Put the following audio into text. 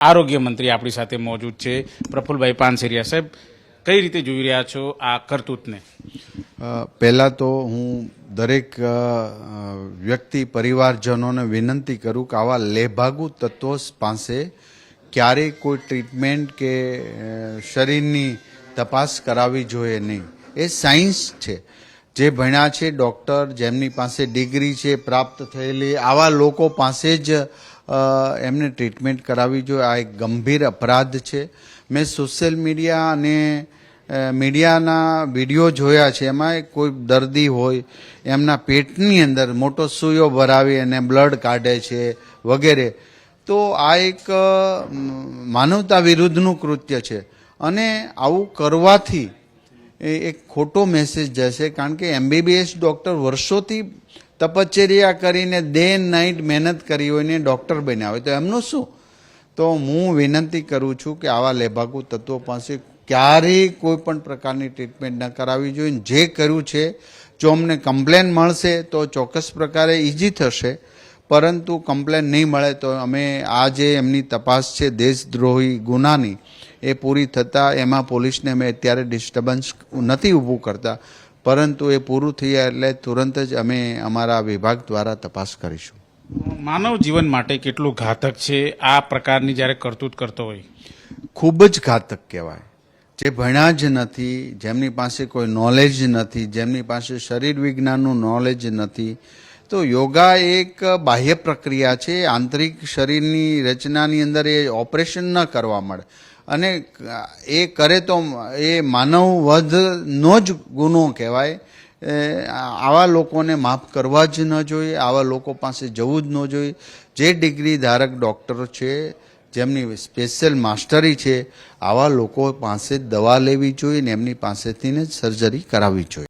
આરોગ્ય મંત્રી આપણી સાથે મોજૂદ છે પ્રફુલભાઈ પાનસેરિયા. સાહેબ, કઈ રીતે જોઈ રહ્યા છો આ કરતૂતને? પહેલાં તો હું દરેક વ્યક્તિ પરિવારજનોને વિનંતી કરું કે આવા લેભાગુ તત્વો પાસે ક્યારેય કોઈ ટ્રીટમેન્ટ કે શરીરની તપાસ કરાવવી જોઈએ નહીં. એ સાયન્સ છે. જે ભણ્યા છે ડૉક્ટર, જેમની પાસે ડિગ્રી છે પ્રાપ્ત થયેલી, આવા લોકો પાસે જ એમને ટ્રીટમેન્ટ કરાવવી જોઈએ. આ એક ગંભીર અપરાધ છે. મેં સોશિયલ મીડિયા અને મીડિયાના વિડીયો જોયા છે. એમાં કોઈ દર્દી હોય એમના પેટની અંદર મોટો સૂયો ભરાવી અને બ્લડ કાઢે છે વગેરે. તો આ એક માનવતા વિરુદ્ધનું કૃત્ય છે અને આવું કરવાથી એક ખોટો મેસેજ જશે. કારણ કે MBBS ડૉક્ટર વર્ષોથી તપશ્ચર્યા કરીને ડે નાઇટ મહેનત કરી હોય ને ડૉક્ટર બન્યા હોય તો એમનું શું? તો હું વિનંતી કરું છું કે આવા લેભાગુ તત્વો પાસે ક્યારેય કોઈ પણ પ્રકારની ટ્રીટમેન્ટ ન કરાવવી જોઈએ. જે કર્યું છે, જો અમને કમ્પ્લેન મળશે તો ચોક્કસ પ્રકારે ઇઝી થશે, પરંતુ કમ્પ્લેન નહીં મળે તો અમે આ જે એમની તપાસ છે દેશદ્રોહી ગુનાની એ પૂરી થતાં એમાં પોલીસને અમે અત્યારે ડિસ્ટર્બન્સ નથી ઊભું કરતા, પરંતુ એ પૂરું થયા એટલે તુરંત જ અમે અમારા વિભાગ દ્વારા તપાસ કરીશું. માનવ જીવન માટે કેટલું ઘાતક છે આ પ્રકારની જ્યારે કરતૂત કરતો હોય? ખૂબ જ ઘાતક કહેવાય. જે ભણ્યા જ નથી, જેમની પાસે કોઈ નોલેજ નથી, જેમની પાસે શરીર વિજ્ઞાનનું નોલેજ નથી. તો યોગા એક બાહ્ય પ્રક્રિયા છે. આંતરિક શરીરની રચનાની અંદર એ ઓપરેશન ન કરવા મળે અને એ કરે તો એ માનવ વધનો જ ગુનો કહેવાય. આવા લોકોને માફ કરવા જ ન જોઈએ, આવા લોકો પાસે જવું જ ન જોઈએ. જે ડિગ્રી ધારક ડૉક્ટરો છે, જેમની સ્પેશિયલ માસ્ટરી છે, આવા લોકો પાસે દવા લેવી જોઈએ ને એમની પાસેથી જ સર્જરી કરાવવી જોઈએ.